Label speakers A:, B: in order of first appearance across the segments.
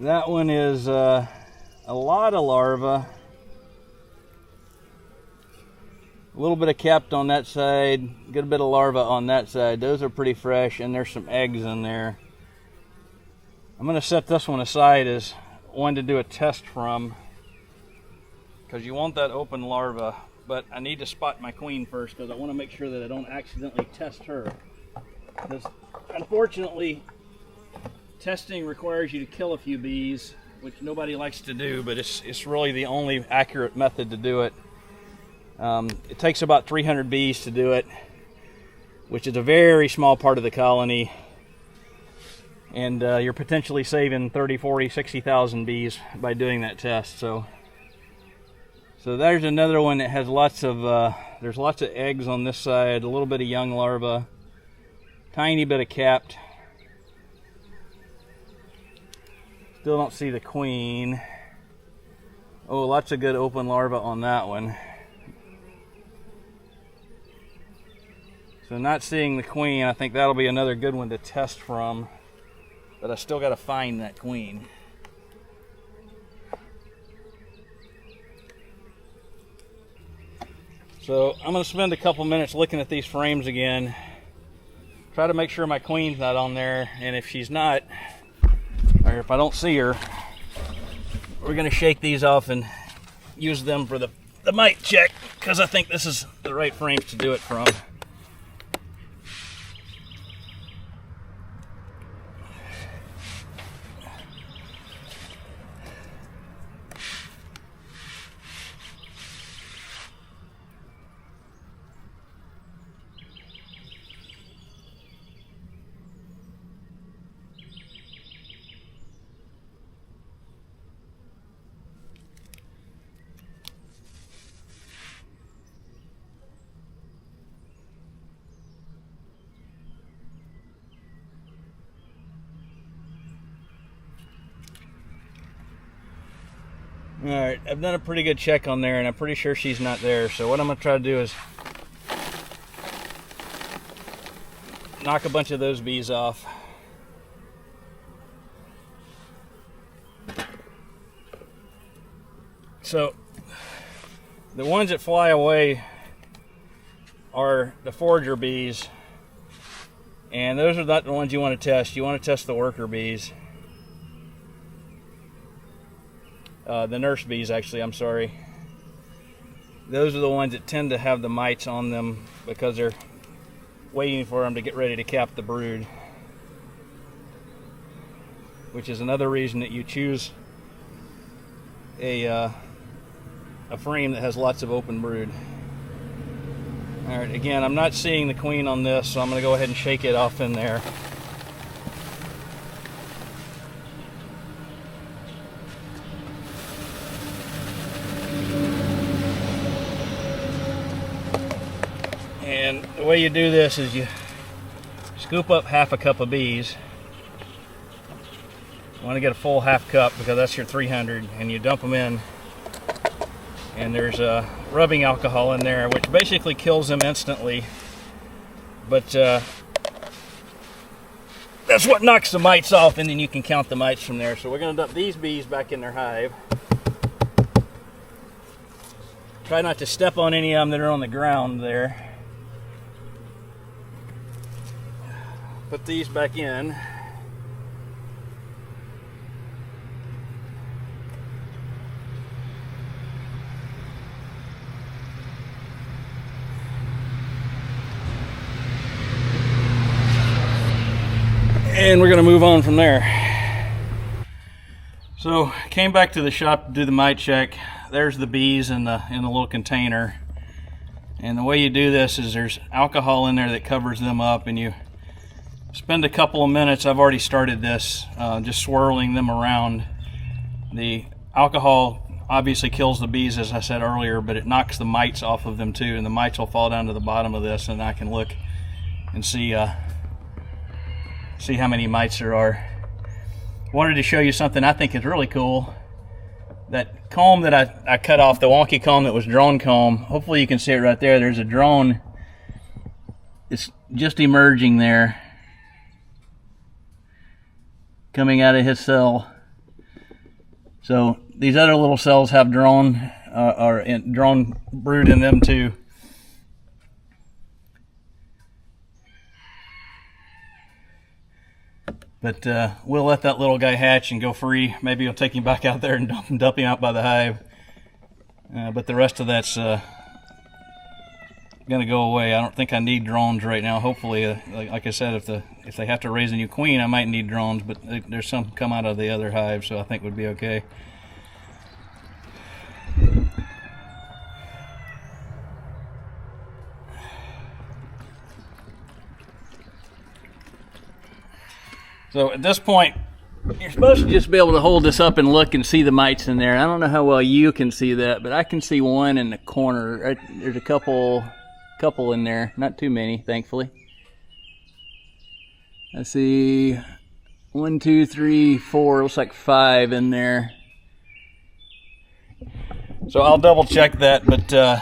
A: That one is a lot of larvae. A little bit of capped on that side, good bit of larvae on that side. Those are pretty fresh, and there's some eggs in there. I'm going to set this one aside as one to do a test from, because you want that open larva, but I need to spot my queen first because I want to make sure that I don't accidentally test her. Because unfortunately, testing requires you to kill a few bees, which nobody likes to do, but it's really the only accurate method to do it. It takes about 300 bees to do it, which is a very small part of the colony, and you're potentially saving 30, 40, 60,000 bees by doing that test. So there's another one that has lots of there's lots of eggs on this side, a little bit of young larvae, tiny bit of capped. Still don't see the queen. Oh, lots of good open larvae on that one. So not seeing the queen, I think that'll be another good one to test from, but I still got to find that queen. So I'm going to spend a couple minutes looking at these frames again, try to make sure my queen's not on there, and if she's not, or if I don't see her, we're going to shake these off and use them for the mite check, because I think this is the right frames to do it from. Alright, I've done a pretty good check on there, and I'm pretty sure she's not there. So what I'm going to try to do is knock a bunch of those bees off. So the ones that fly away are the forager bees, and those are not the ones you want to test. You want to test the worker bees. The nurse bees, actually, I'm sorry. Those are the ones that tend to have the mites on them because they're waiting for them to get ready to cap the brood. Which is another reason that you choose a frame that has lots of open brood. Alright, again, I'm not seeing the queen on this, so I'm going to go ahead and shake it off in there. And the way you do this is you scoop up half a cup of bees. You want to get a full half cup because that's your 300, and you dump them in. And there's rubbing alcohol in there, which basically kills them instantly. But that's what knocks the mites off, and then you can count the mites from there. So we're going to dump these bees back in their hive. Try not to step on any of them that are on the ground there. Put these back in. And we're going to move on from there. So, came back to the shop to do the mite check. There's the bees in the little container. And the way you do this is there's alcohol in there that covers them up, and you spend a couple of minutes. I've already started this, just swirling them around. The alcohol obviously kills the bees, as I said earlier, but it knocks the mites off of them too, and the mites will fall down to the bottom of this, and I can look and see how many mites there are. Wanted to show you something I think is really cool. That comb that I cut off, the wonky comb that was drone comb, hopefully you can see it right there. There's a drone. It's just emerging there, coming out of his cell. So these other little cells have drone drone brood in them too. But we'll let that little guy hatch and go free. Maybe we'll take him back out there and dump him out by the hive. But the rest of that's gonna go away. I don't think I need drones right now. Hopefully, like I said, if they have to raise a new queen, I might need drones. But there's some come out of the other hive, so I think would be okay. So at this point, you're supposed to just be able to hold this up and look and see the mites in there. I don't know how well you can see that, but I can see one in the corner. Right, there's a couple in there, not too many, thankfully. I see 1, 2, 3, 4, looks like 5 in there. So I'll double check that, but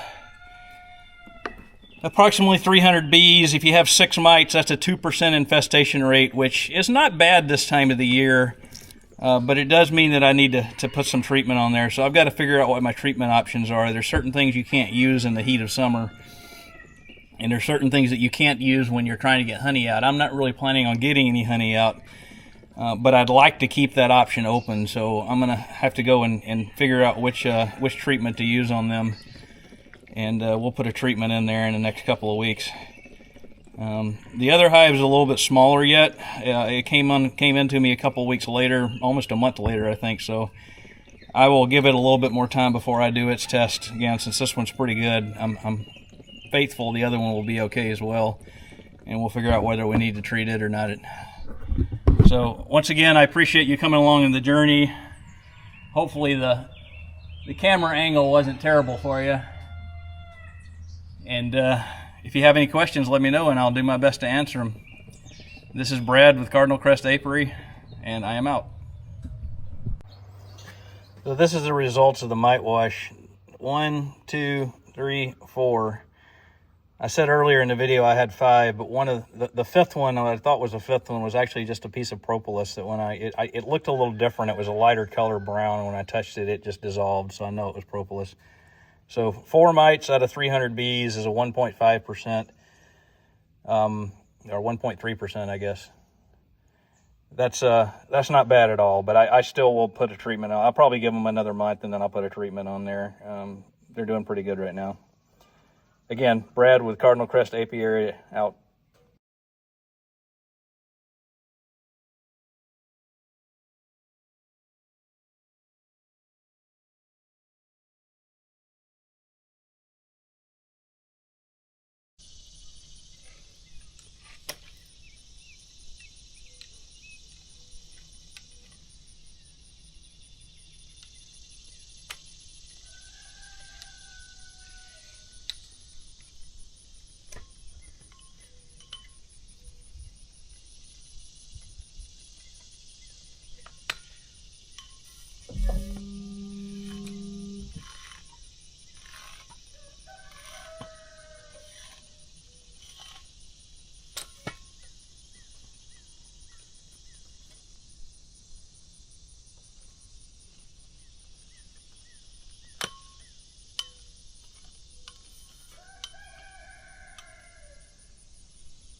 A: approximately 300 bees. If you have 6 mites, that's a 2% infestation rate, which is not bad this time of the year. But it does mean that I need to put some treatment on there. So I've got to figure out what my treatment options are. There's certain things you can't use in the heat of summer. And there's certain things that you can't use when you're trying to get honey out. I'm not really planning on getting any honey out. But I'd like to keep that option open. So I'm going to have to go and figure out which treatment to use on them. And we'll put a treatment in there in the next couple of weeks. The other hive is a little bit smaller yet. It came into me a couple of weeks later, almost a month later, I think. So I will give it a little bit more time before I do its test again. Since this one's pretty good, I'm faithful. The other one will be okay as well, and we'll figure out whether we need to treat it or not. So once again, I appreciate you coming along in the journey. Hopefully the camera angle wasn't terrible for you. And if you have any questions, let me know, and I'll do my best to answer them. This is Brad with Cardinal Crest Apiary, and I am out. So this is the results of the mite wash. 1, 2, 3, 4. I said earlier in the video I had 5, but one of the fifth one, what I thought was the fifth one, was actually just a piece of propolis that when it looked a little different. It was a lighter color brown, and when I touched it, it just dissolved, so I know it was propolis. So 4 mites out of 300 bees is a 1.5%, or 1.3%, I guess. That's not bad at all, but I still will put a treatment on. I'll probably give them another month, and then I'll put a treatment on there. They're doing pretty good right now. Again, Brad with Cardinal Crest Apiary, out.